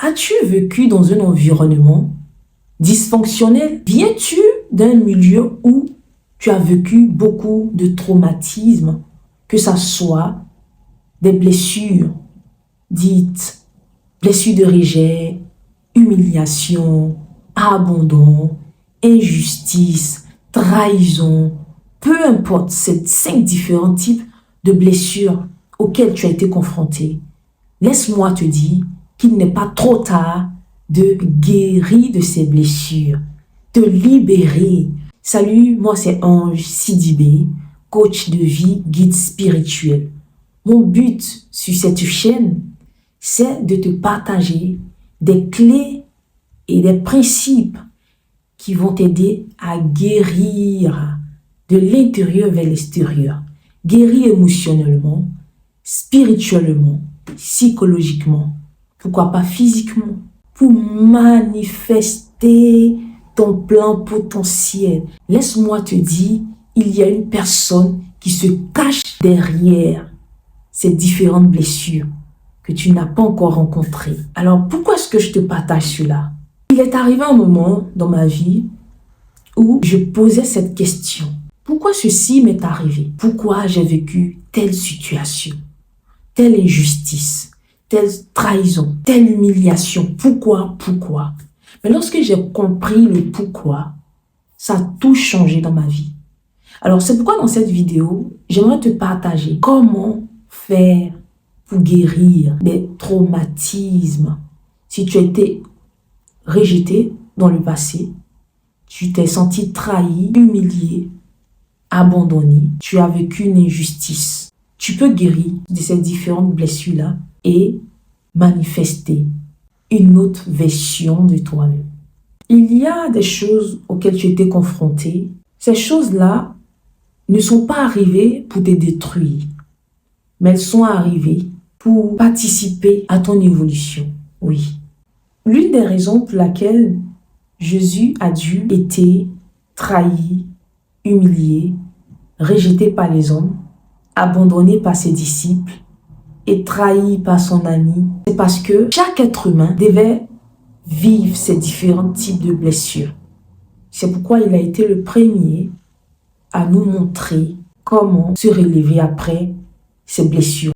As-tu vécu dans un environnement dysfonctionnel? Viens-tu d'un milieu où tu as vécu beaucoup de traumatismes, que ce soit des blessures dites blessures de rejet, humiliation, abandon, injustice, trahison, peu importe ces 5 différents types de blessures auxquelles tu as été confronté. Laisse-moi te dire qu'il n'est pas trop tard de guérir de ces blessures, te libérer. Salut, moi c'est Ange Sidibé, coach de vie, guide spirituel. Mon but sur cette chaîne, c'est de te partager des clés et des principes qui vont t'aider à guérir de l'intérieur vers l'extérieur. Guérir émotionnellement, spirituellement, psychologiquement, pourquoi pas physiquement, pour manifester ton plein potentiel. Laisse-moi te dire, il y a une personne qui se cache derrière ces différentes blessures que tu n'as pas encore rencontrées. Alors, pourquoi est-ce que je te partage cela? Il est arrivé un moment dans ma vie où je posais cette question. Pourquoi ceci m'est arrivé? Pourquoi j'ai vécu telle situation, telle injustice, telle trahison, telle humiliation? Pourquoi? Mais lorsque j'ai compris le pourquoi, ça a tout changé dans ma vie. Alors, c'est pourquoi dans cette vidéo, j'aimerais te partager comment faire pour guérir des traumatismes. Si tu as été rejeté dans le passé, tu t'es senti trahi, humilié, abandonné, tu as vécu une injustice, tu peux guérir de ces différentes blessures-là et manifester une autre version de toi-même. Il y a des choses auxquelles tu étais confronté. Ces choses-là ne sont pas arrivées pour te détruire, mais elles sont arrivées pour participer à ton évolution. Oui. L'une des raisons pour laquelle Jésus a dû être trahi, humilié, rejeté par les hommes, abandonné par ses disciples et trahi par son ami, c'est parce que chaque être humain devait vivre ces différents types de blessures. C'est pourquoi il a été le premier à nous montrer comment se relever après ces blessures.